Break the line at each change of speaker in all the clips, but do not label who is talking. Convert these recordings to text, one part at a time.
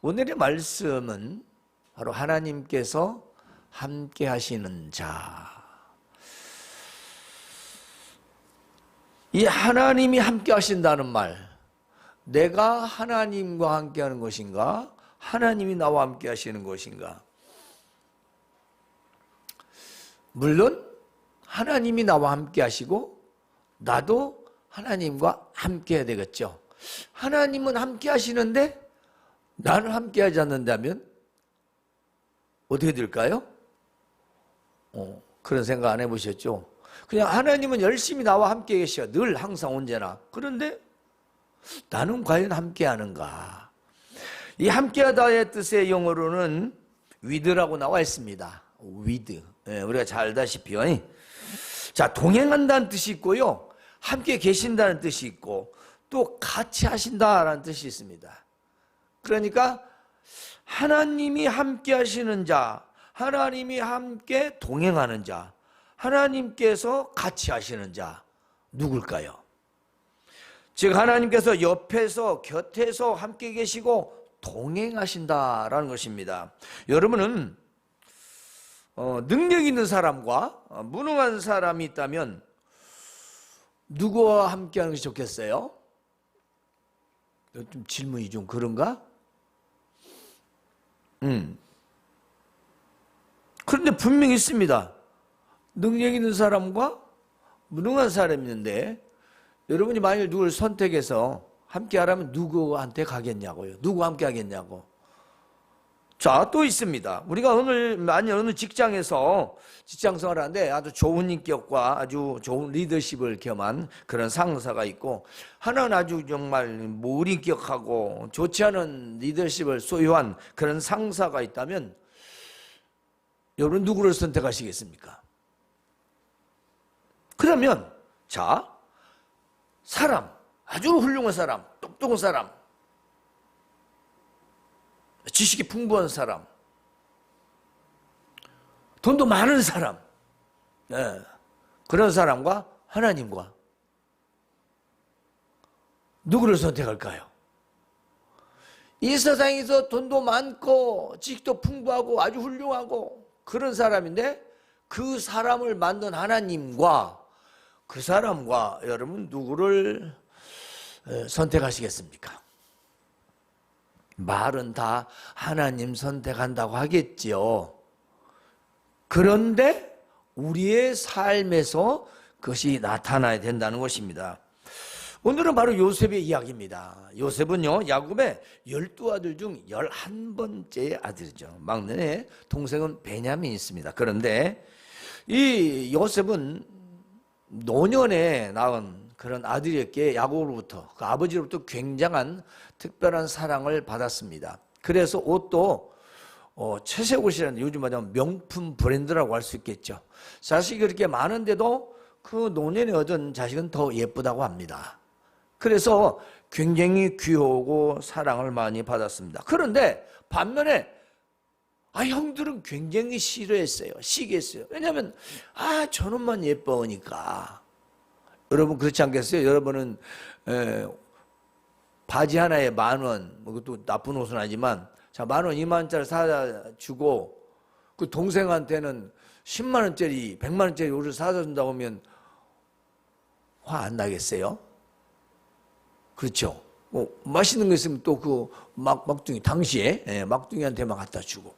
오늘의 말씀은 바로 하나님께서 함께 하시는 자. 이 하나님이 함께 하신다는 말, 내가 하나님과 함께 하는 것인가? 하나님이 나와 함께 하시는 것인가? 물론 하나님이 나와 함께 하시고 나도 하나님과 함께 해야 되겠죠. 하나님은 함께 하시는데 나는 함께 하지 않는다면 어떻게 될까요? 그런 생각 안 해보셨죠? 그냥 하나님은 열심히 나와 함께 계셔. 늘 항상 언제나. 그런데 나는 과연 함께 하는가? 이 함께하다의 뜻의 영어로는 with라고 나와 있습니다. with. 우리가 잘 알다시피요. 자, 동행한다는 뜻이 있고요. 함께 계신다는 뜻이 있고 또 같이 하신다라는 뜻이 있습니다. 그러니까 하나님이 함께 하시는 자, 하나님이 함께 동행하는 자, 하나님께서 같이 하시는 자, 누굴까요? 즉 하나님께서 옆에서 곁에서 함께 계시고 동행하신다라는 것입니다. 여러분은 능력 있는 사람과 무능한 사람이 있다면 누구와 함께 하는 것이 좋겠어요? 좀 질문이 좀 그런가? 그런데 분명히 있습니다. 능력 있는 사람과 무능한 사람이 있는데 여러분이 만일 누구를 선택해서 함께 하라면 누구한테 가겠냐고요? 누구 함께 하겠냐고. 자, 또 있습니다. 우리가 만일 어느 직장에서 직장생활을 하는데 아주 좋은 인격과 아주 좋은 리더십을 겸한 그런 상사가 있고 하나는 아주 정말 무인격하고 좋지 않은 리더십을 소유한 그런 상사가 있다면 여러분 누구를 선택하시겠습니까? 그러면 자, 사람, 아주 훌륭한 사람, 똑똑한 사람, 지식이 풍부한 사람, 돈도 많은 사람, 그런 사람과 하나님과 누구를 선택할까요? 이 세상에서 돈도 많고 지식도 풍부하고 아주 훌륭하고 그런 사람인데 그 사람을 만든 하나님과 그 사람과 여러분 누구를 선택하시겠습니까? 말은 다 하나님 선택한다고 하겠지요. 그런데 우리의 삶에서 그것이 나타나야 된다는 것입니다. 오늘은 바로 요셉의 이야기입니다. 요셉은요, 야곱의 12아들 중 11번째 아들이죠. 막내 동생은 베냐민이 있습니다. 그런데 이 요셉은 노년에 낳은 그런 아들이었기에 야곱으로부터, 그 아버지로부터 굉장한 특별한 사랑을 받았습니다. 그래서 옷도 채색 옷이라는 요즘 말하면 명품 브랜드라고 할 수 있겠죠. 자식이 그렇게 많은데도 그 노년에 얻은 자식은 더 예쁘다고 합니다. 그래서 굉장히 귀여우고 사랑을 많이 받았습니다. 그런데 반면에 형들은 굉장히 싫어했어요. 시기했어요. 왜냐하면 저놈만 예뻐하니까. 여러분 그렇지 않겠어요? 여러분은 바지 하나에 10,000원, 그것도 나쁜 옷은 아니지만 자 10,000원, 20,000원짜리 사다 주고 그 동생한테는 100,000원짜리, 100만원짜리 옷을 사다 준다고 하면 화 안 나겠어요? 그렇죠? 맛있는 거 있으면 또 그 막둥이, 당시에 막둥이한테만 갖다 주고.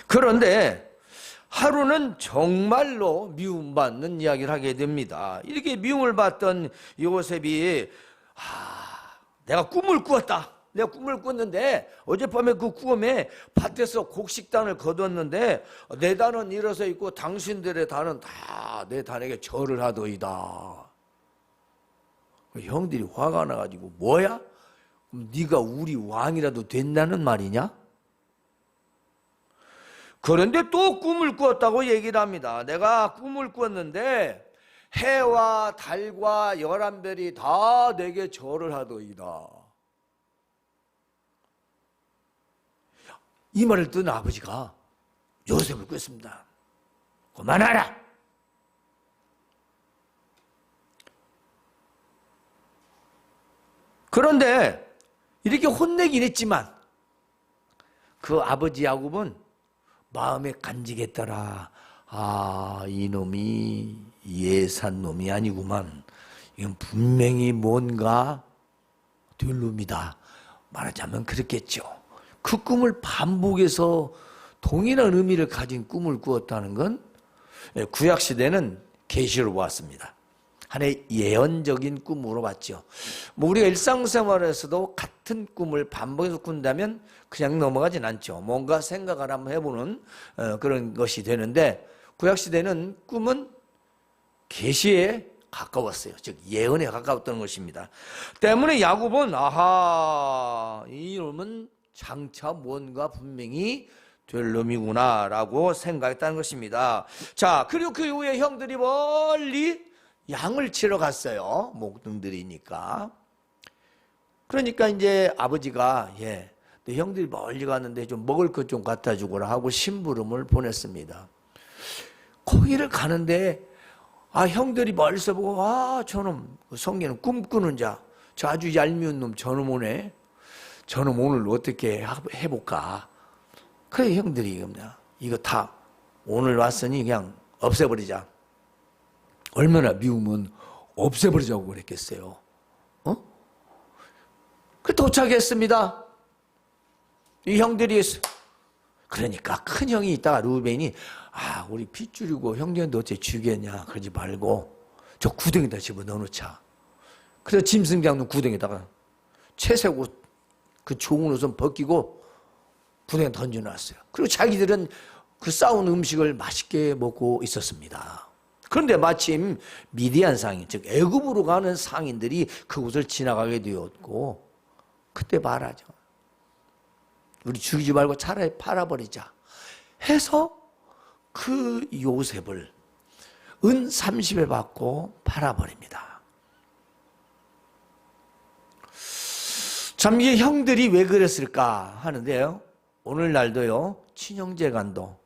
그런데 하루는 정말로 미움받는 이야기를 하게 됩니다. 이렇게 미움을 받던 요셉이 내가 꿈을 꾸었다. 내가 꿈을 꿨는데 어젯밤에 그 꿈에 밭에서 곡식단을 거두었는데 내 단은 일어서 있고 당신들의 단은 다 내 단에게 절을 하더이다. 형들이 화가 나가지고 뭐야? 네가 우리 왕이라도 된다는 말이냐? 그런데 또 꿈을 꾸었다고 얘기를 합니다. 내가 꿈을 꾸었는데 해와 달과 11별이 다 내게 절을 하더이다. 이 말을 듣는 아버지가 요셉을 깼습니다. 그만하라. 그런데 이렇게 혼내긴 했지만 그 아버지 야곱은 마음에 간직했더라. 아, 이놈이 예산 놈이 아니구만. 이건 분명히 뭔가 될 놈이다. 말하자면 그렇겠죠. 그 꿈을 반복해서 동일한 의미를 가진 꿈을 꾸었다는 건 구약시대는 계시로 보았습니다. 하나의 예언적인 꿈으로 봤죠. 뭐 우리가 일상생활에서도 같은 꿈을 반복해서 꾼다면 그냥 넘어가진 않죠. 뭔가 생각을 한번 해보는 그런 것이 되는데, 구약시대는 꿈은 계시에 가까웠어요. 즉 예언에 가까웠던 것입니다. 때문에 야곱은 아하, 이놈은 장차 뭔가 분명히 될 놈이구나 라고 생각했다는 것입니다. 자, 그리고 그 이후에 형들이 멀리 양을 치러 갔어요. 목동들이니까. 그러니까 이제 아버지가 너 형들이 멀리 갔는데 좀 먹을 것 좀 갖다 주거라 하고 심부름을 보냈습니다. 거기를 가는데 형들이 멀리서 보고 저놈 성경은 꿈꾸는 자, 저 아주 얄미운 놈 저놈 오네. 저놈 오늘 어떻게 해볼까. 그래 형들이 이거 다 오늘 왔으니 그냥 없애버리자. 얼마나 미우면 없애버리자고 그랬겠어요. 그 도착했습니다. 이 형들이 그러니까 큰 형이 있다가 루벤이 우리 피 줄이고 형제한테 어째 죽였냐 그러지 말고 저 구덩이다 집어넣어놓자. 그래서 짐승 잡는 구덩이에다가 채색 옷 그 좋은 옷은 벗기고 구덩이에 던져놨어요. 그리고 자기들은 그 싸운 음식을 맛있게 먹고 있었습니다. 그런데 마침 미디안 상인, 즉 애굽으로 가는 상인들이 그곳을 지나가게 되었고, 그때 말하죠. 우리 죽이지 말고 차라리 팔아버리자 해서 그 요셉을 은 30에 받고 팔아버립니다. 참 이게 형들이 왜 그랬을까 하는데요, 오늘날도요 친형제간도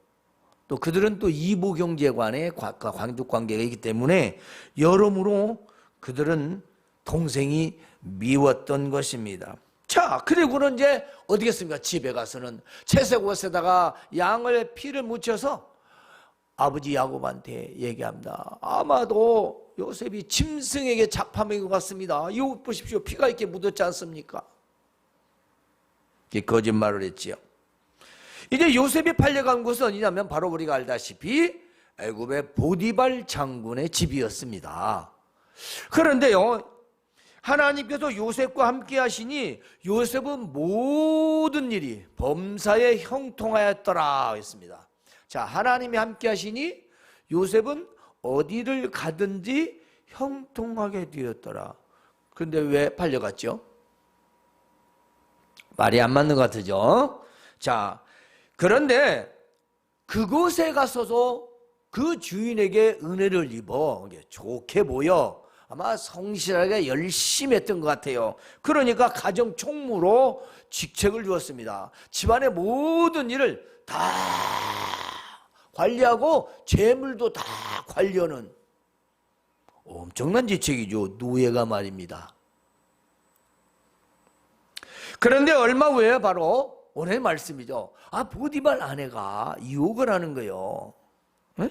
또 그들은 또 이보경제관의 관계가 있기 때문에 여러모로 그들은 동생이 미웠던 것입니다. 자, 그리고는 이제 어디겠습니까? 집에 가서는 채색 옷에다가 양을 피를 묻혀서 아버지 야곱한테 얘기합니다. 아마도 요셉이 짐승에게 잡혀먹은 것 같습니다. 이거 보십시오. 피가 이렇게 묻었지 않습니까? 이게 거짓말을 했지요. 이제 요셉이 팔려간 곳은 어디냐면 바로 우리가 알다시피 애굽의 보디발 장군의 집이었습니다. 그런데요, 하나님께서 요셉과 함께 하시니 요셉은 모든 일이 범사에 형통하였더라 했습니다. 자, 하나님이 함께 하시니 요셉은 어디를 가든지 형통하게 되었더라. 그런데 왜 팔려갔죠? 말이 안 맞는 것 같으죠? 자, 그런데 그곳에 가서도 그 주인에게 은혜를 입어 좋게 보여 아마 성실하게 열심히 했던 것 같아요. 그러니까 가정 총무로 직책을 주었습니다. 집안의 모든 일을 다 관리하고 재물도 다 관리하는 엄청난 직책이죠. 노예가 말입니다. 그런데 얼마 후에 바로 오늘 말씀이죠. 보디발 아내가 유혹을 하는 거예요. 네?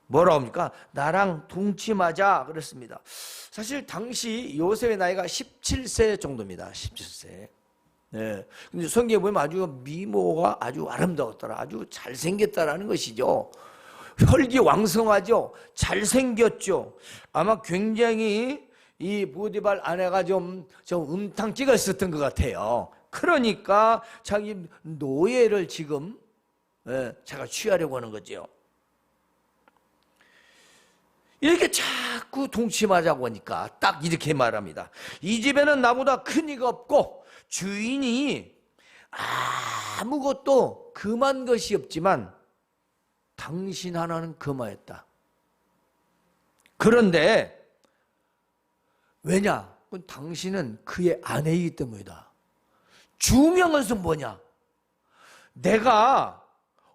뭐라고 합니까? 나랑 동침하자 그랬습니다. 사실 당시 요셉의 나이가 17세 정도입니다. 17세. 네. 근데 성경에 보면 아주 미모가 아주 아름다웠더라. 아주 잘생겼다라는 것이죠. 혈기왕성하죠. 잘생겼죠. 아마 굉장히 이 보디발 아내가 좀 음탕기가 있었던 것 같아요. 그러니까 자기 노예를 지금 자기가 취하려고 하는 거죠. 이렇게 자꾸 동침하자고 하니까 딱 이렇게 말합니다. 이 집에는 나보다 큰 이가 없고 주인이 아무것도 금한 것이 없지만 당신 하나는 금하였다. 그런데 왜냐? 당신은 그의 아내이기 때문이다. 중요한 것은 뭐냐? 내가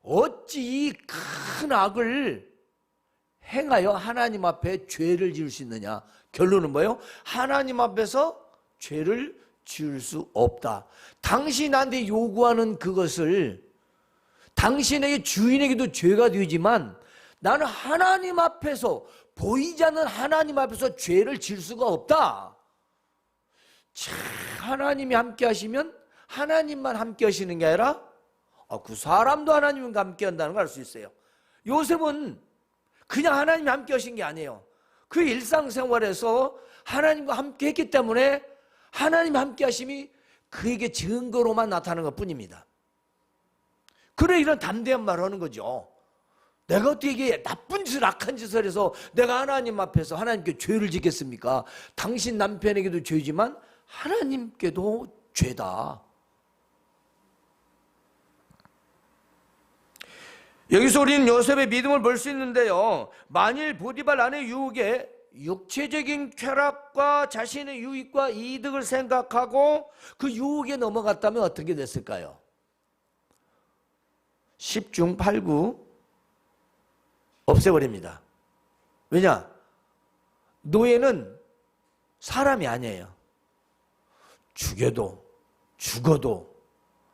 어찌 이 큰 악을 행하여 하나님 앞에 죄를 지을 수 있느냐? 결론은 뭐예요? 하나님 앞에서 죄를 지을 수 없다. 당신이 나한테 요구하는 그것을 당신에게 주인에게도 죄가 되지만 나는 하나님 앞에서 보이지 않는 하나님 앞에서 죄를 지을 수가 없다. 참, 하나님이 함께 하시면 하나님만 함께 하시는 게 아니라 그 사람도 하나님과 함께 한다는 걸 알 수 있어요. 요셉은 그냥 하나님이 함께 하신 게 아니에요. 그 일상생활에서 하나님과 함께 했기 때문에 하나님 함께 하심이 그에게 증거로만 나타나는 것 뿐입니다. 그래 이런 담대한 말을 하는 거죠. 내가 어떻게 이게 나쁜 짓을 악한 짓을 해서 내가 하나님 앞에서 하나님께 죄를 짓겠습니까? 당신 남편에게도 죄지만 하나님께도 죄다. 여기서 우리는 요셉의 믿음을 볼 수 있는데요, 만일 보디발 아내 유혹에 육체적인 쾌락과 자신의 유익과 이득을 생각하고 그 유혹에 넘어갔다면 어떻게 됐을까요? 10중 8구 없애버립니다. 왜냐? 노예는 사람이 아니에요. 죽여도 죽어도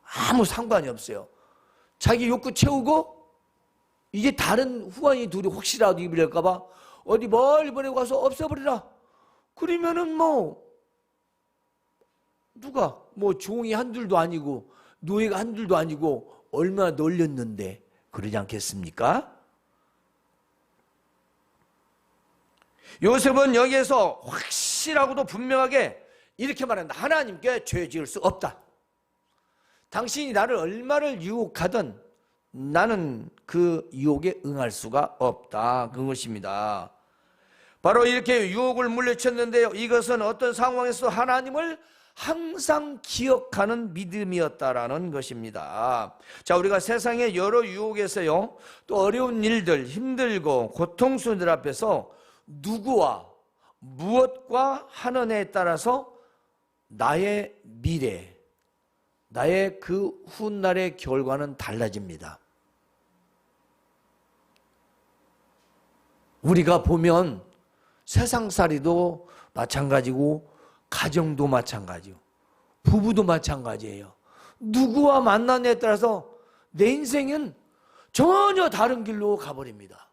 아무 상관이 없어요. 자기 욕구 채우고 이제 다른 후원이 둘이 혹시라도 입을까 봐 어디 멀리 보내고 가서 없애버리라. 그러면은 누가 종이 한둘도 아니고 노예가 한둘도 아니고 얼마나 널렸는데 그러지 않겠습니까? 요셉은 여기에서 확실하고도 분명하게 이렇게 말한다. 하나님께 죄 지을 수 없다. 당신이 나를 얼마를 유혹하든 나는 그 유혹에 응할 수가 없다. 그것입니다. 바로 이렇게 유혹을 물리쳤는데요, 이것은 어떤 상황에서 하나님을 항상 기억하는 믿음이었다라는 것입니다. 자, 우리가 세상의 여러 유혹에서요, 또 어려운 일들, 힘들고 고통스러운 일 앞에서 누구와 무엇과 하느냐에 따라서 나의 미래, 나의 그 훗날의 결과는 달라집니다. 우리가 보면 세상살이도 마찬가지고 가정도 마찬가지고 부부도 마찬가지예요. 누구와 만나느냐에 따라서 내 인생은 전혀 다른 길로 가버립니다.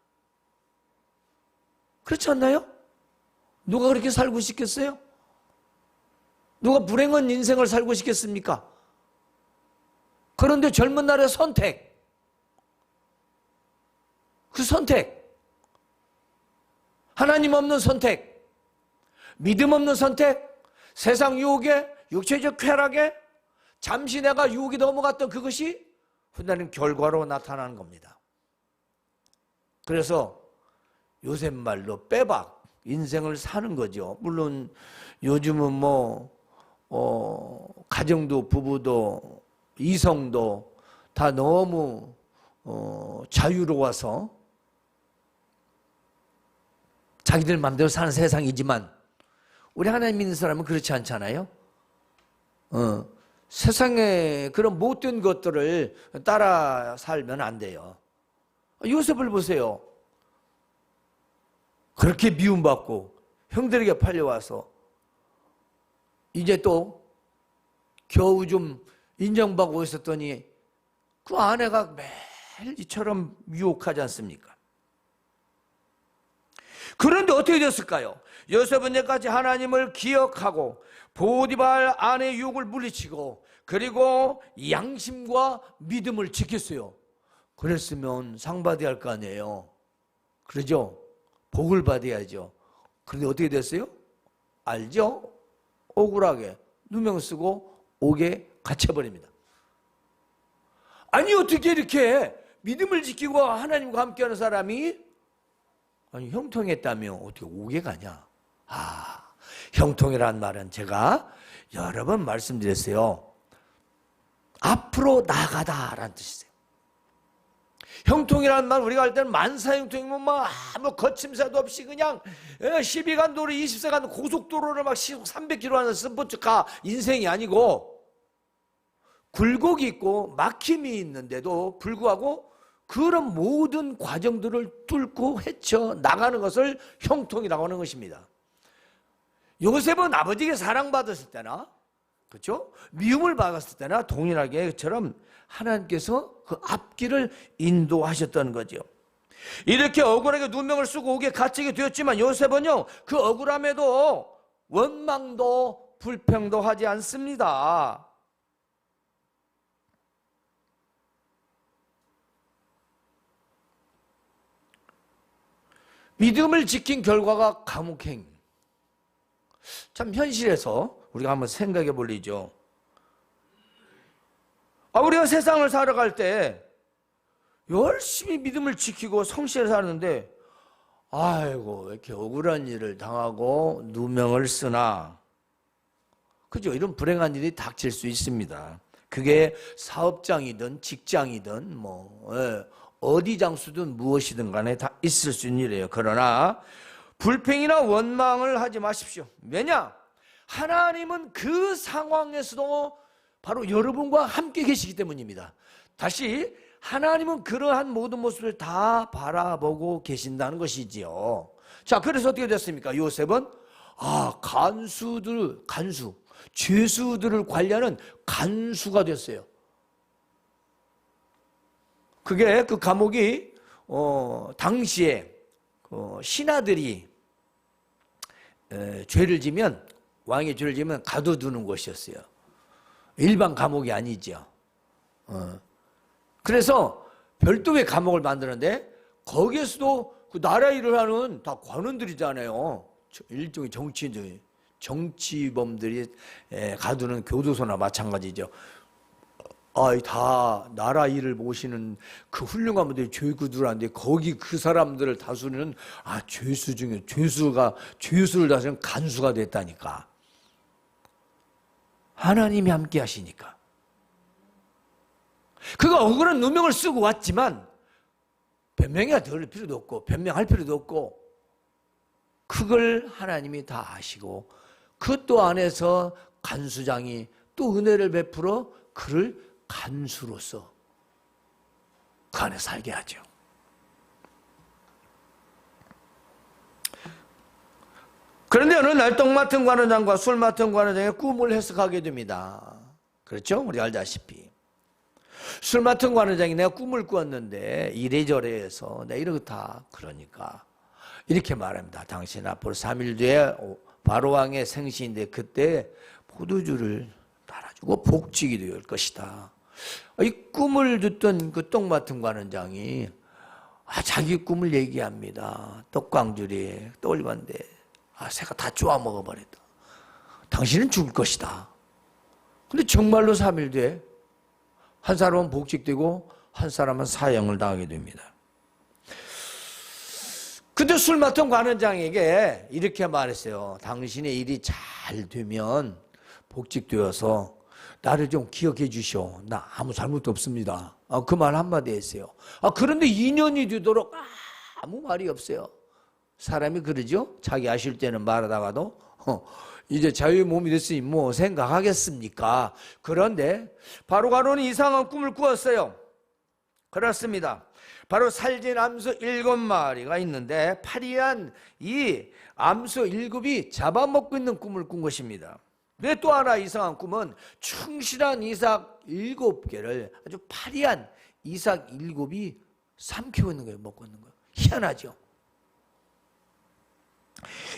그렇지 않나요? 누가 그렇게 살고 싶겠어요? 누가 불행한 인생을 살고 싶겠습니까? 그런데 젊은 날의 선택, 그 선택, 하나님 없는 선택, 믿음 없는 선택, 세상 유혹에, 육체적 쾌락에 잠시 내가 유혹이 넘어갔던 그것이 훗날은 결과로 나타나는 겁니다. 그래서 요새 말로 빼박 인생을 사는 거죠. 물론 요즘은 가정도 부부도 이성도 다 너무 자유로워서 자기들 마음대로 사는 세상이지만 우리 하나님 믿는 사람은 그렇지 않잖아요. 세상에 그런 못된 것들을 따라 살면 안 돼요. 요셉을 보세요. 그렇게 미움받고 형들에게 팔려와서 이제 또 겨우 좀 인정받고 있었더니 그 아내가 매일 이처럼 유혹하지 않습니까? 그런데 어떻게 됐을까요? 요셉은 여기까지 하나님을 기억하고 보디발 아내의 유혹을 물리치고 그리고 양심과 믿음을 지켰어요. 그랬으면 상 받아야 할 거 아니에요. 그러죠? 복을 받아야죠. 그런데 어떻게 됐어요? 알죠? 억울하게 누명 쓰고 옥에 갇혀버립니다. 아니 어떻게 이렇게 믿음을 지키고 하나님과 함께하는 사람이 형통했다며 어떻게 옥에 가냐? 형통이라는 말은 제가 여러 번 말씀드렸어요. 앞으로 나가다라는 뜻이에요. 형통이라는 말 우리가 할 때는 만사형통이면 아무 거침새도 없이 그냥 12간 도로 20세간 고속도로를 막 시속 300km 하는 스포츠카 인생이 아니고 굴곡이 있고 막힘이 있는데도 불구하고 그런 모든 과정들을 뚫고 헤쳐 나가는 것을 형통이라고 하는 것입니다. 요셉은 아버지에게 사랑받았을 때나 그렇죠? 미움을 받았을 때나 동일하게처럼 하나님께서 그 앞길을 인도하셨다는 거죠. 이렇게 억울하게 누명을 쓰고 옥에 갇히게 되었지만 요셉은요, 그 억울함에도 원망도 불평도 하지 않습니다. 믿음을 지킨 결과가 감옥행. 참 현실에서 우리가 한번 생각해 볼 일이죠. 우리가 세상을 살아갈 때 열심히 믿음을 지키고 성실히 사는데 아이고 왜 이렇게 억울한 일을 당하고 누명을 쓰나. 그죠? 이런 불행한 일이 닥칠 수 있습니다. 그게 사업장이든 직장이든 어디 장수든 무엇이든 간에 다 있을 수 있는 일이에요. 그러나 불평이나 원망을 하지 마십시오. 왜냐? 하나님은 그 상황에서도 바로 여러분과 함께 계시기 때문입니다. 다시 하나님은 그러한 모든 모습을 다 바라보고 계신다는 것이지요. 자, 그래서 어떻게 됐습니까? 요셉은 죄수들을 관리하는 간수가 됐어요. 그게 그 감옥이 당시에 신하들이 죄를 지면, 왕이 죄를 지면 가둬두는 곳이었어요. 일반 감옥이 아니죠. 그래서 별도의 감옥을 만드는데 거기에서도 그 나라 일을 하는 다 관원들이잖아요. 일종의 정치범들이 가두는 교도소나 마찬가지죠. 다 나라 일을 모시는 그 훌륭한 분들이 죄구들한데 거기 그 사람들을 다스리는 죄수 중에 죄수를 다스리는 간수가 됐다니까. 하나님이 함께 하시니까. 그가 억울한 누명을 쓰고 왔지만 변명해야 될 필요도 없고 변명할 필요도 없고 그걸 하나님이 다 아시고 그 또 안에서 간수장이 또 은혜를 베풀어 그를 간수로서 그 안에 살게 하죠. 그런데 어느 날 떡 맡은 관원장과 술 맡은 관원장의 꿈을 해석하게 됩니다. 그렇죠? 우리 알다시피 술 맡은 관원장이 내가 꿈을 꾸었는데 이래저래 해서 내가 이렇다 그러니까 이렇게 말합니다. 당신 앞으로 3일 뒤에 바로왕의 생신인데 그때 포도주를 따라주고 복직이 될 것이다. 이 꿈을 듣던 그 떡 맡은 관원장이 자기 꿈을 얘기합니다. 떡광주리 떠올리는데 새가 다 쪼아 먹어버렸다. 당신은 죽을 것이다. 근데 정말로 3일 뒤에 한 사람은 복직되고 한 사람은 사형을 당하게 됩니다. 그때 술 맡은 관원장에게 이렇게 말했어요. 당신의 일이 잘 되면 복직되어서 나를 좀 기억해 주시오. 나 아무 잘못도 없습니다. 그 말 한마디 했어요. 그런데 2년이 되도록 아무 말이 없어요. 사람이 그러죠? 자기 아실 때는 말하다가도 이제 자유의 몸이 됐으니 뭐 생각하겠습니까? 그런데 바로 가로는 이상한 꿈을 꾸었어요. 그렇습니다. 바로 살진 암소 7마리가 있는데 파리한 이 암소 7이 잡아먹고 있는 꿈을 꾼 것입니다. 근데 또 하나 이상한 꿈은 충실한 이삭 7개를 아주 파리한 이삭 7이 삼키고 있는 거예요. 먹고 있는 거예요. 희한하죠.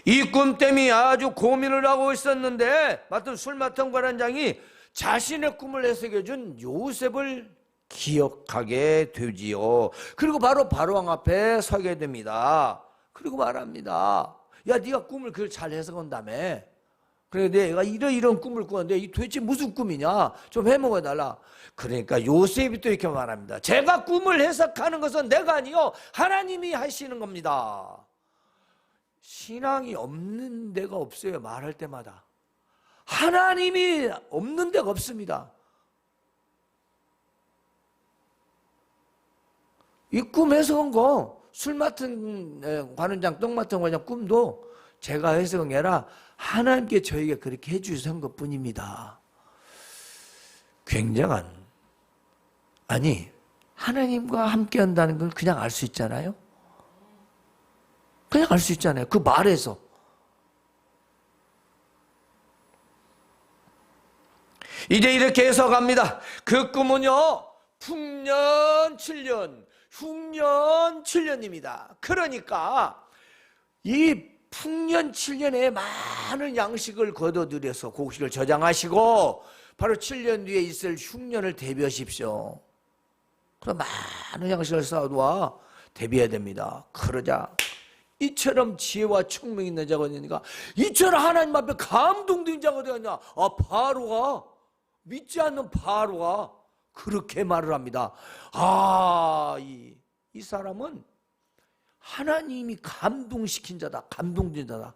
이 꿈 때문에 아주 고민을 하고 있었는데 술 맡은 관원장이 자신의 꿈을 해석해 준 요셉을 기억하게 되지요. 그리고 바로 바로왕 앞에 서게 됩니다. 그리고 말합니다. 야, 네가 꿈을 그걸 잘 해석한다며. 그래, 내가 이런 꿈을 꾸었는데 이 도대체 무슨 꿈이냐? 좀 해먹어달라. 그러니까 요셉이 또 이렇게 말합니다. 제가 꿈을 해석하는 것은 내가 아니요 하나님이 하시는 겁니다. 신앙이 없는 데가 없어요. 말할 때마다 하나님이 없는 데가 없습니다. 이 꿈 해석한 거 술 맡은 관원장, 떡 맡은 관원장 꿈도 제가 해석한 게 아니라 하나님께 저에게 그렇게 해주신 것뿐입니다. 굉장한, 하나님과 함께 한다는 걸 그냥 알 수 있잖아요. 그냥 알 수 있잖아요. 그 말에서. 이제 이렇게 해석합니다. 그 꿈은요, 풍년 7년, 흉년 7년입니다. 그러니까 이 풍년 7년에 많은 양식을 거둬들여서 곡식을 저장하시고 바로 7년 뒤에 있을 흉년을 대비하십시오. 그럼 많은 양식을 쌓아두어 대비해야 됩니다. 그러자 이처럼 지혜와 총명이 있는 자가 어디니까, 이처럼 하나님 앞에 감동된 자가 어디 있냐. 바로가, 믿지 않는 바로가 그렇게 말을 합니다. 이 사람은 하나님이 감동시킨 자다, 감동된 자다,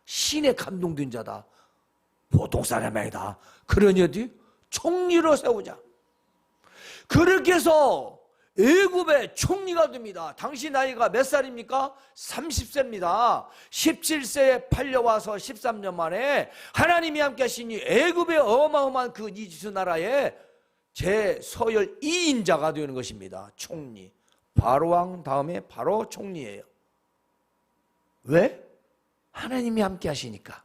신의 감동된 자다, 보통 사람이 아니다. 그러니 어디 총리로 세우자. 그렇게 해서 애굽의 총리가 됩니다. 당시 나이가 몇 살입니까? 30세입니다. 17세에 팔려와서 13년 만에 하나님이 함께 하시니 애굽의 어마어마한 그 이집트 나라의 제서열 2인자가 되는 것입니다. 총리. 바로왕 다음에 바로 총리예요. 왜? 하나님이 함께 하시니까.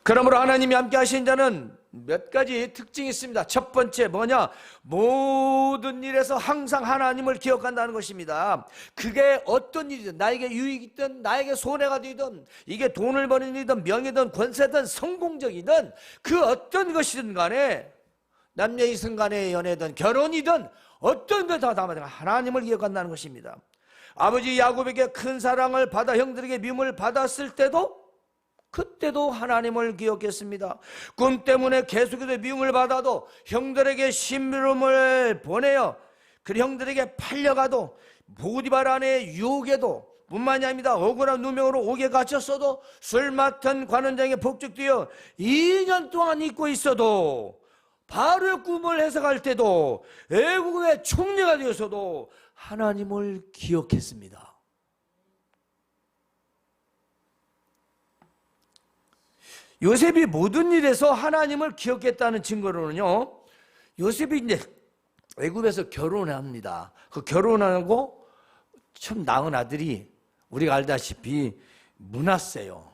그러므로 하나님이 함께 하신 자는 몇 가지 특징이 있습니다. 첫 번째 뭐냐? 모든 일에서 항상 하나님을 기억한다는 것입니다. 그게 어떤 일이든, 나에게 유익이든 나에게 손해가 되든, 이게 돈을 버는 일이든 명예든 권세든 성공적이든 그 어떤 것이든 간에, 남녀이성 간의 연애든 결혼이든 어떤 것 다 하나님을 기억한다는 것입니다. 아버지 야곱에게 큰 사랑을 받아 형들에게 미움을 받았을 때도 그때도 하나님을 기억했습니다. 꿈 때문에 계속해서 미움을 받아도 형들에게 심부름을 보내어 그 형들에게 팔려가도 보디발 아내의 유혹에도 뿐만이 아닙니다. 억울한 누명으로 옥에 갇혔어도 술 맡은 관원장에 복직되어 2년 동안 잊고 있어도 바로의 꿈을 해석할 때도 애국의 총리가 되어서도 하나님을 기억했습니다. 요셉이 모든 일에서 하나님을 기억했다는 증거로는요, 요셉이 이제 애굽에서 결혼을 합니다. 그 결혼하고 처음 낳은 아들이 우리가 알다시피 므낫세요.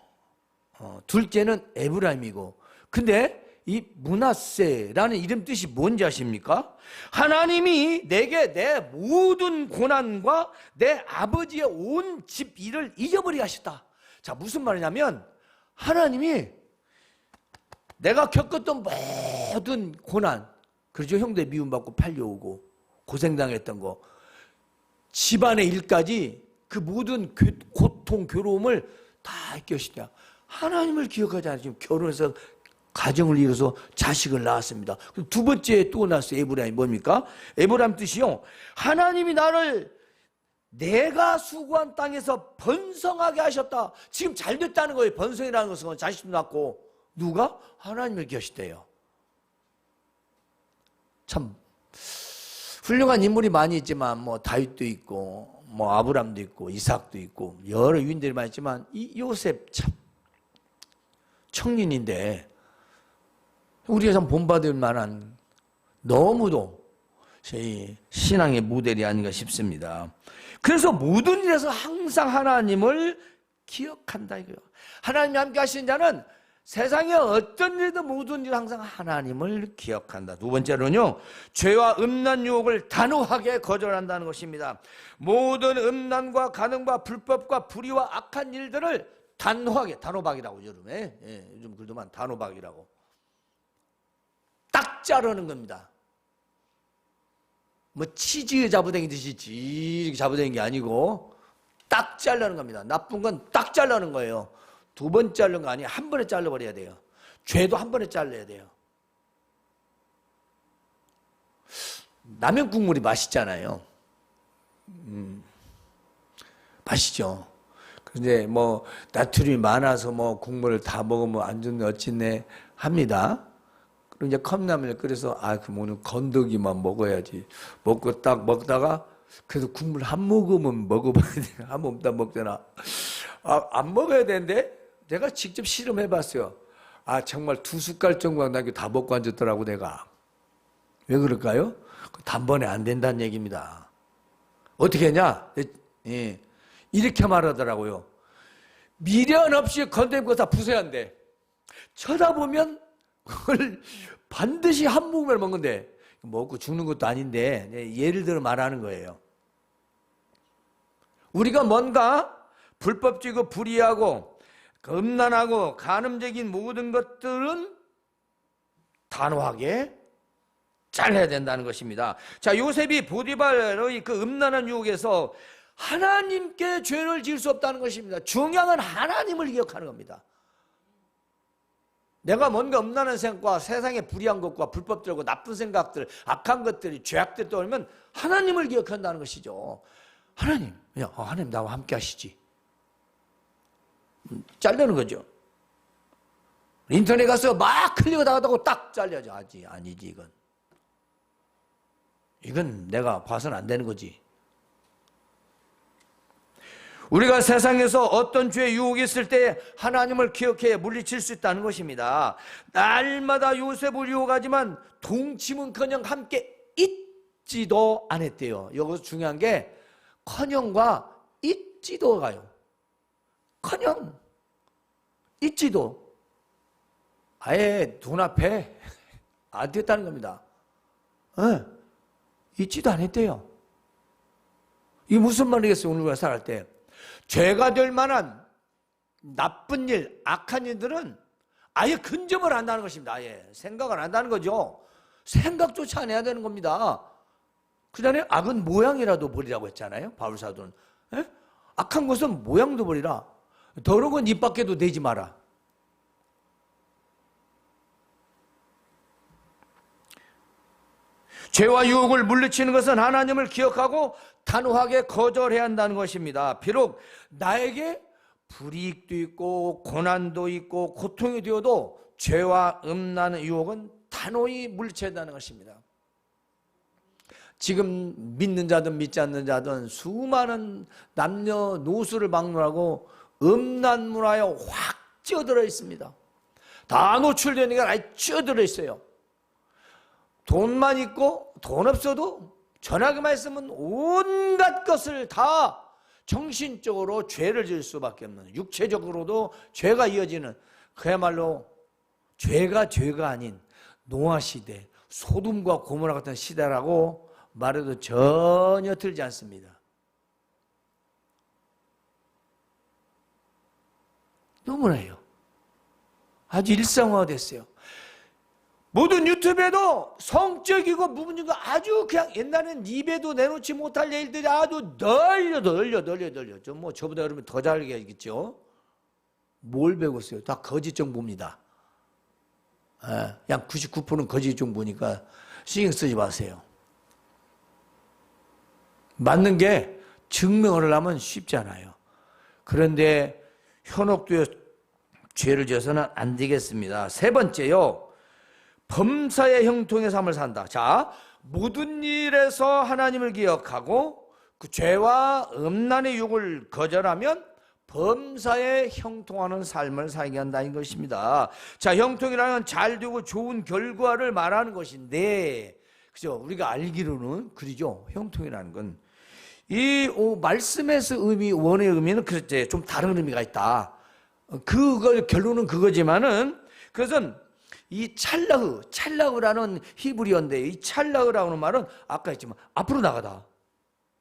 둘째는 에브라임이고, 근데 이 므낫세라는 이름 뜻이 뭔지 아십니까? 하나님이 내게 내 모든 고난과 내 아버지의 온 집 일을 잊어버리게 하셨다. 자, 무슨 말이냐면 하나님이 내가 겪었던 모든 고난, 그렇죠? 형들 미움받고 팔려오고 고생당했던 거, 집안의 일까지 그 모든 고통, 괴로움을 다 잊으시냐. 하나님을 기억하지 않아요. 지금 결혼해서 가정을 이뤄서 자식을 낳았습니다. 두 번째 또 낳았어요. 에브라임. 뭡니까? 에브라임 뜻이요, 하나님이 나를 내가 수고한 땅에서 번성하게 하셨다. 지금 잘 됐다는 거예요. 번성이라는 것은 자식도 낳고. 누가? 하나님을 기억하시대요. 참 훌륭한 인물이 많이 있지만 뭐 다윗도 있고 뭐 아브람도 있고 이삭도 있고 여러 유인들이 많이 있지만 이 요셉 참 청년인데 우리가 참 본받을 만한 너무도 신앙의 모델이 아닌가 싶습니다. 그래서 모든 일에서 항상 하나님을 기억한다 이거예요. 하나님이 함께 하시는 자는 세상에 어떤 일도 모든 일 항상 하나님을 기억한다. 두 번째로는요, 죄와 음란 유혹을 단호하게 거절한다는 것입니다. 모든 음란과 간음과 불법과 불의와 악한 일들을 단호하게, 단호박이라고 요즘에, 요즘 글도만 단호박이라고 딱 자르는 겁니다. 뭐 치즈 잡아당기듯이 지르게 잡아당기는 게 아니고 딱 자르는 겁니다. 나쁜 건 딱 자르는 거예요. 두 번 자른 거 아니에요. 한 번에 잘라버려야 돼요. 죄도 한 번에 잘라야 돼요. 라면 국물이 맛있잖아요. 맛있죠. 근데 뭐 나트륨이 많아서 뭐 국물을 다 먹으면 안 좋네 어찌네 합니다. 그리고 이제 컵라면을 끓여서 그럼 오늘 건더기만 먹어야지. 먹고 딱 먹다가 그래도 국물 한 모금은 먹어봐야 돼. 한 모금 딱 먹잖아. 안 먹어야 되는데 내가 직접 실험해봤어요. 정말 2숟갈 정도만 나게 다 먹고 앉았더라고 내가. 왜 그럴까요? 단번에 안 된다는 얘기입니다. 어떻게 했냐? 이렇게 말하더라고요. 미련 없이 건더기 다 부숴야 한대. 쳐다보면 그걸 반드시 한 모금을 먹는데 먹고 죽는 것도 아닌데 예를 들어 말하는 거예요. 우리가 뭔가 불법적이고 불의하고 음란하고 간음적인 모든 것들은 단호하게 잘라야 된다는 것입니다. 자, 요셉이 보디발의 그 음란한 유혹에서 하나님께 죄를 지을 수 없다는 것입니다. 중요한 건 하나님을 기억하는 겁니다. 내가 뭔가 음란한 생각과 세상의 불의한 것과 불법들과 나쁜 생각들, 악한 것들이 죄악들이 떠오르면 하나님을 기억한다는 것이죠. 하나님, 하나님 나와 함께 하시지. 잘리는 거죠. 인터넷 가서 막 클릭 나가다고 딱 잘려져. 아니지 이건 내가 봐서는 안 되는 거지. 우리가 세상에서 어떤 죄의 유혹이 있을 때 하나님을 기억해 물리칠 수 있다는 것입니다. 날마다 요셉을 유혹하지만 동침은커녕 함께 있지도 않았대요. 여기서 중요한 게 커녕과 있지도 가요. 커녕 있지도 아예 눈앞에 안 됐다는 겁니다. 있지도 않았대요. 이게 무슨 말이겠어요? 오늘 우리가 살아갈 때 죄가 될 만한 나쁜 일, 악한 일들은 아예 근접을 한다는 것입니다. 아예 생각을 안 한다는 거죠. 생각조차 안 해야 되는 겁니다. 그 전에 악은 모양이라도 버리라고 했잖아요. 바울사도는. 악한 것은 모양도 버리라. 더러운 건 입 밖에도 내지 마라. 죄와 유혹을 물리치는 것은 하나님을 기억하고 단호하게 거절해야 한다는 것입니다. 비록 나에게 불이익도 있고 고난도 있고 고통이 되어도 죄와 음란의 유혹은 단호히 물리쳐야 한다는 것입니다. 지금 믿는 자든 믿지 않는 자든 수많은 남녀노소를 막론하고 음란 문화에 확 찌어들어 있습니다. 다 노출되는 게 아예 찌어들어 있어요. 돈만 있고 돈 없어도 전화기만 있으면 온갖 것을 다 정신적으로 죄를 지을 수밖에 없는, 육체적으로도 죄가 이어지는, 그야말로 죄가 아닌 노아시대, 소돔과 고모라 같은 시대라고 말해도 전혀 틀리지 않습니다. 너무나요. 아주 일상화됐어요. 모든 유튜브에도 성적이고 부분적이고 아주 그냥 옛날에는 입에도 내놓지 못할 일들이 아주 널려. 저보다 여러분 더 잘 알겠죠? 뭘 배웠어요? 다 거짓 정보입니다. 그냥 99%는 거짓 정보니까 신경 쓰지 마세요. 맞는 게 증명을 하려면 쉽지 않아요. 그런데 현혹되어 죄를 지어서는 안 되겠습니다. 세 번째요. 범사의 형통의 삶을 산다. 자, 모든 일에서 하나님을 기억하고 그 죄와 음란의 유혹을 거절하면 범사에 형통하는 삶을 살게 한다는 것입니다. 자, 형통이라는 잘되고 좋은 결과를 말하는 것인데, 그죠? 우리가 알기로는 그러죠. 형통이라는 건 이 말씀에서 원의 의미는 그렇지 좀 다른 의미가 있다. 그걸 결론은 그거지만은 그것은 이 찰라흐라는 히브리어인데 이 찰라흐라는 말은 아까 했지만 앞으로 나가다.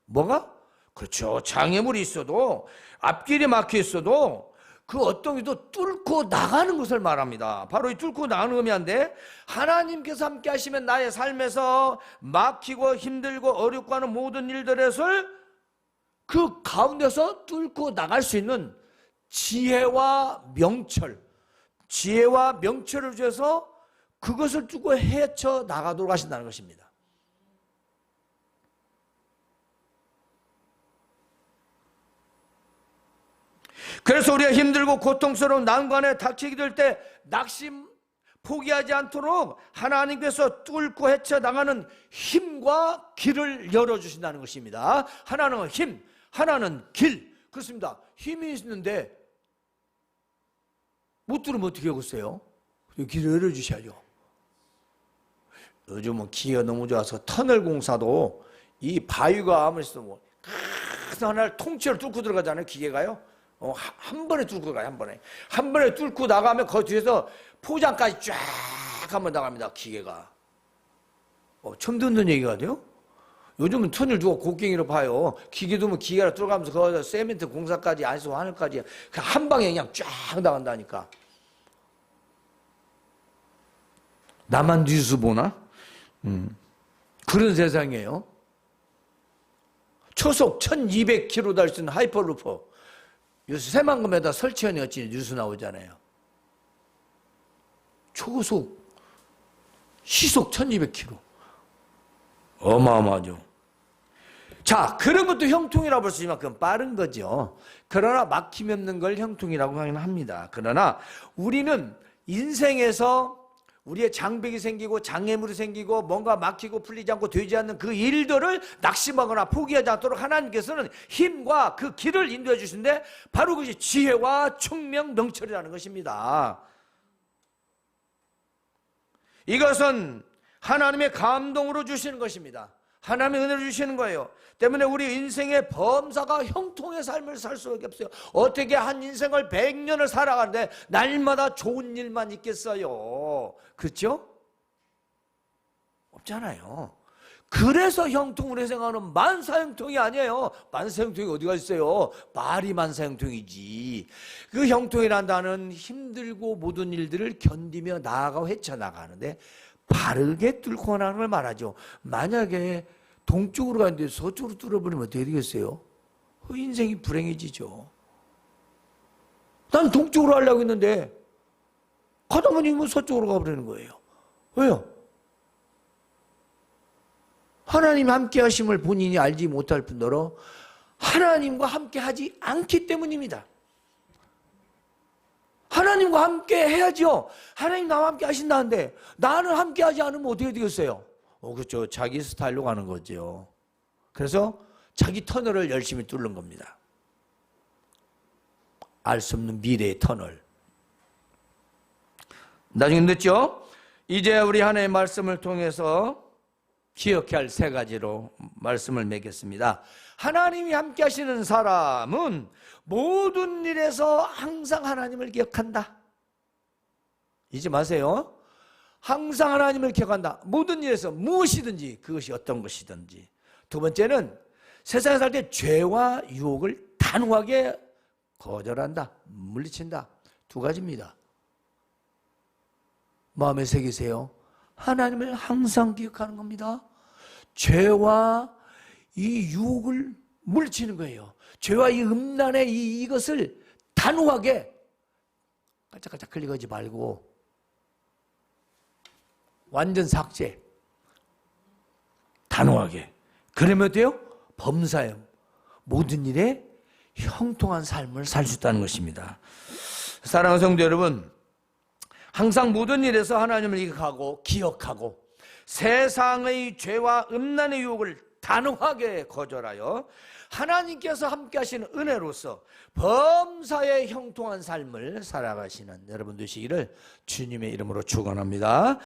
뭐가? 그렇죠. 장애물이 있어도 앞길이 막혀 있어도 그 어떤 것도 뚫고 나가는 것을 말합니다. 바로 이 뚫고 나가는 의미인데 하나님께서 함께 하시면 나의 삶에서 막히고 힘들고 어렵고 하는 모든 일들을 그 가운데서 뚫고 나갈 수 있는 지혜와 명철을 주셔서 그것을 뚫고 헤쳐 나가도록 하신다는 것입니다. 그래서 우리가 힘들고 고통스러운 난관에 닥치게 될 때 낙심, 포기하지 않도록 하나님께서 뚫고 헤쳐나가는 힘과 길을 열어주신다는 것입니다. 하나는 힘, 하나는 길. 그렇습니다. 힘이 있는데 못 들으면 어떻게 하겠어요? 길을 열어주셔야죠. 요즘은 기회가 너무 좋아서 터널 공사도 이 바위가 아무리 있어도 큰 하나를 통째로 뚫고 들어가잖아요. 기계가요. 한 번에 뚫고 가요. 한 번에 뚫고 나가면 그 뒤에서 포장까지 쫙 한번 나갑니다. 기계가. 처음 듣는 얘기가 돼요? 요즘은 터널 두고 곡괭이로 파요. 기계도 뭐 기계로 뚫어가면서 그 세멘트 공사까지 안수 하늘까지 한 방에 그냥 쫙 나간다니까. 나만 뉴스 보나? 그런 세상이에요. 초속 1200km 달 수 있는 하이퍼루퍼. 요새 새만금에다 설치해놨지 뉴스 나오잖아요. 초속 시속 1200km. 어마어마하죠. 자, 그런 것도 형통이라고 볼 수 있는 만큼 빠른 거죠. 그러나 막힘이 없는 걸 형통이라고 합니다. 그러나 우리는 인생에서 우리의 장벽이 생기고 장애물이 생기고 뭔가 막히고 풀리지 않고 되지 않는 그 일들을 낙심하거나 포기하지 않도록 하나님께서는 힘과 그 길을 인도해 주시는데 바로 그것이 지혜와 총명 명철이라는 것입니다. 이것은 하나님의 감동으로 주시는 것입니다. 하나님의 은혜로 주시는 거예요. 때문에 우리 인생의 범사가 형통의 삶을 살 수밖에 없어요. 어떻게 한 인생을 100년을 살아가는데 날마다 좋은 일만 있겠어요? 그렇죠? 없잖아요. 그래서 형통을 회생하는 만사형통이 아니에요. 만사형통이 어디가 있어요? 말이 만사형통이지. 그 형통이란 단어는 힘들고 모든 일들을 견디며 나아가고 헤쳐나가는데 바르게 뚫고 나가는 걸 말하죠. 만약에 동쪽으로 가는데 서쪽으로 뚫어버리면 어떻게 되겠어요? 인생이 불행해지죠. 난 동쪽으로 하려고 했는데 가다 보니 서쪽으로 가버리는 거예요. 왜요? 하나님 함께 하심을 본인이 알지 못할 뿐더러 하나님과 함께 하지 않기 때문입니다. 하나님과 함께 해야죠. 하나님 나와 함께 하신다는데 나는 함께 하지 않으면 어떻게 되겠어요? 그렇죠. 자기 스타일로 가는 거죠. 그래서 자기 터널을 열심히 뚫는 겁니다. 알 수 없는 미래의 터널. 나중에 늦죠? 이제 우리 하나님의 말씀을 통해서 기억해야 할 세 가지로 말씀을 맺겠습니다. 하나님이 함께 하시는 사람은 모든 일에서 항상 하나님을 기억한다. 잊지 마세요. 항상 하나님을 기억한다. 모든 일에서 무엇이든지 그것이 어떤 것이든지. 두 번째는 세상에 살 때 죄와 유혹을 단호하게 거절한다. 물리친다. 두 가지입니다. 마음에 새기세요. 하나님을 항상 기억하는 겁니다. 죄와 이 유혹을 물리치는 거예요. 죄와 이 음란의 이것을 단호하게 깔짝깔짝 클릭하지 말고 완전 삭제. 단호하게. 그러면 어때요? 범사형. 모든 일에 형통한 삶을 살 수 있다는 것입니다. 사랑하는 성도 여러분, 항상 모든 일에서 하나님을 기억하고 세상의 죄와 음란의 유혹을 단호하게 거절하여 하나님께서 함께 하시는 은혜로서 범사에 형통한 삶을 살아가시는 여러분 되시기를 주님의 이름으로 축원합니다.